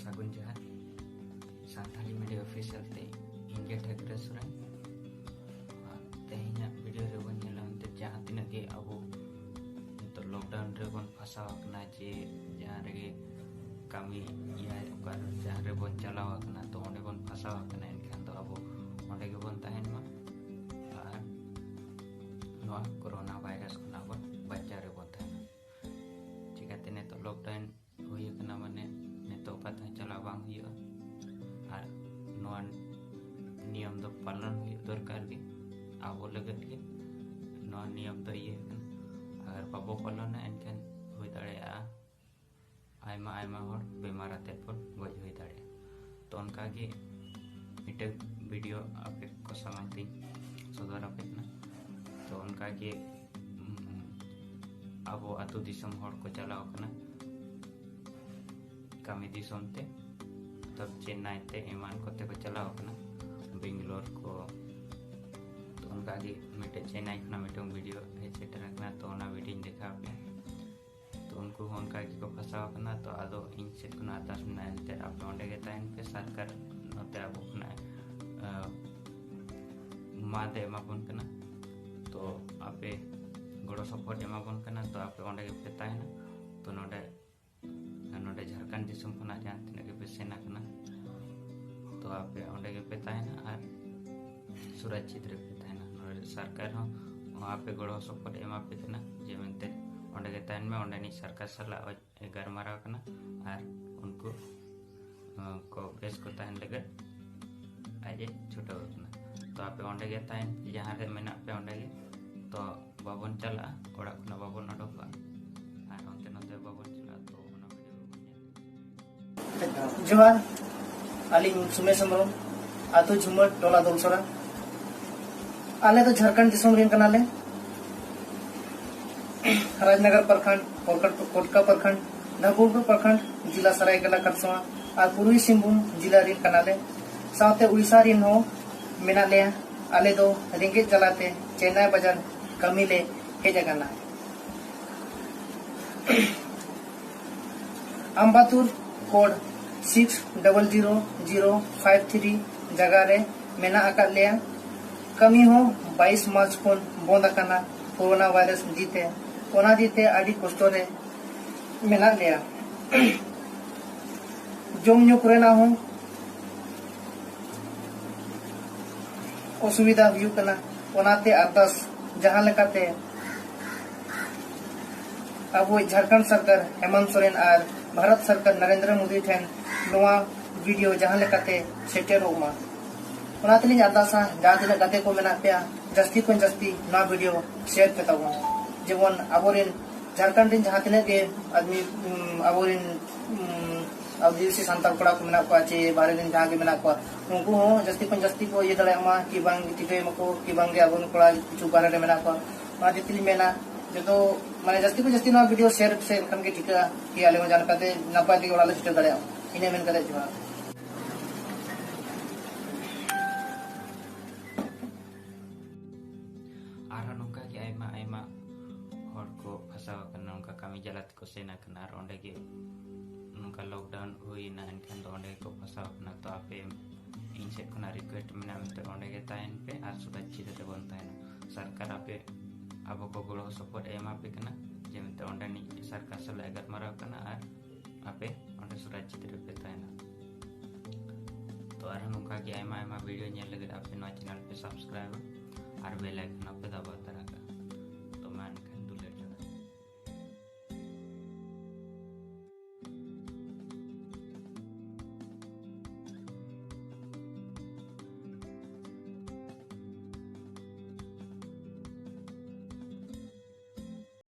सागुन जहार Santali media official ते इंगे ठाकुर सोरेन तेहना वीडियो रे बन नेलते जहां तिना के अब तो लॉकडाउन रे बन फसावकना जे जहां रे कमी या ओकर जहां रे बन चलावकना तो ओंडे बन फसावकना एनखान तो अब ओंडे के बन तहन मा आर नोआ कोरोना वायरस खना बन बच्चा रे बन तहन चिकाते ने तो लॉकडाउन हुई कना माने ने तो पता चला बांग हुआ और नोआ नियम दो पालन हुई दरकार के अब लगत के नोआ नियम तो ये अगर बाबो पालन एनखान हुई दाड़ेया आयमा आयमा हर बेमार आते पर गज हुई दाड़े तो उनका के मिटे वीडियो आपे को समाती सदर आपे ना तो उनका के अब आतु दिसम हर को चलाओ कना कमी दिसम ते तब चेन्नई ते ईमान कोते को चलाओ कना बेंगलोर को तो उनका के मिटे चेन्नई खना मिटे वीडियो एसेटर कना तो ना वीडियो देखा पे तो उनको उनका की को फसाव कना तो आदो इन से कुना आतास नानते आप ओंडे के ताइन पे सरकार नते अब कुना मादे एमाबन कना तो आपे गड़ो सपोर्ट एमाबन कना तो आपे ओंडे के पे ताइन तो नोडे नोडे झारखंड दिसम खना जहां तिना के पे सेना कना तो आपे ओंडे के पे ताइन और सुरक्षित रे पे ताइन नोडे सरकार हो वहां पे गड़ो सपोर्ट एमा पे कना जे मेनते ओंडे के ताइन में ओंडे नि सरकार सला गरमारा कना और उनको को बेस को ताइन लगे आजे छुटा कना तो आपे ओंडे के ताइन जहां रे मेना पे ओंडे के तो बाबन चला ओड़ा खना बाबन नडोका और ओंते नते बाबन चला तो ओना वीडियो जोहार आलिंग सुमेश हेम्ब्रम आतु झुमर टोला दलसरा आले तो झारखंड दिसम रेन कनाले राजनगर प्रखंड कोटका प्रखंड धबुरपुर प्रखंड जिला सरायकेला खरसावा और पूर्वी सिंहभूम जिला रेन कनाले साथे उड़ीसा रेन हो मेना ले आले दो रेंगे चलाते चेन्नई बाजार कमी ले हेजगना अंबातुर कोड 600053 जगह रे मेना आकाद लिया कमी हो 22 मार्च खन बंद आकाना कोरोना वायरस जीते ओना जीते आडी कष्ट रे मेना लिया जम ᱧᱩ करेना हो असुविधा हुई कना ओनाते अरदास जहां लेकाते अब झारखंड सरकार हेमंत सोरेन और भारत सरकार नरेंद्र मोदी ठेन नोआ वीडियो जहां लेकाते सेटेरोमा ओनाते लिंग अरदासा जहां तिना गाते को मेना पे जस्ती को जस्ती ना वीडियो शेयर पे ताबो जेवन अबोरिन झारखंड रिन जहां तिना के आदमी अबोरिन आदिवासी सांताल कोड़ा को मेना को आचे बारे दिन जहां के मेना को उनको हो जस्ती को ये दले मा कि बांग टिके मको कि बांगे अबोन कोड़ा किछु बारे रे मेना को मा दितली मेना जो माने जस्ती को जस्ती ना वीडियो शेयर से कन के टिका कि आले में जानकाते नपाय दी ओला सिस्टम दले इने मेन करे जोहार आरा नोका के आयमा आयमा हर को फसाव कना उनका कमी जलात को सेना कना ओंडे के उनका लॉकडाउन हुई ना एनखान तो ओंडे को फसाव कना तो आपे इन से कना रिक्वेस्ट मेना तो ओंडे के ताइन पे आर सुरक्षित रे बन ताइन सरकार आपे अब को गड़ो सपोर्ट एमा पे कना जेमते ओंडे नि सरकार सला एगर मारा कना और आपे ओंडे सुरक्षित रे पे ताइन तो आर नोका के आयमा आयमा वीडियो नेल लगे आपे नवा चैनल पे सब्सक्राइब और बेल आइकन पे दबा तरह का तो मैं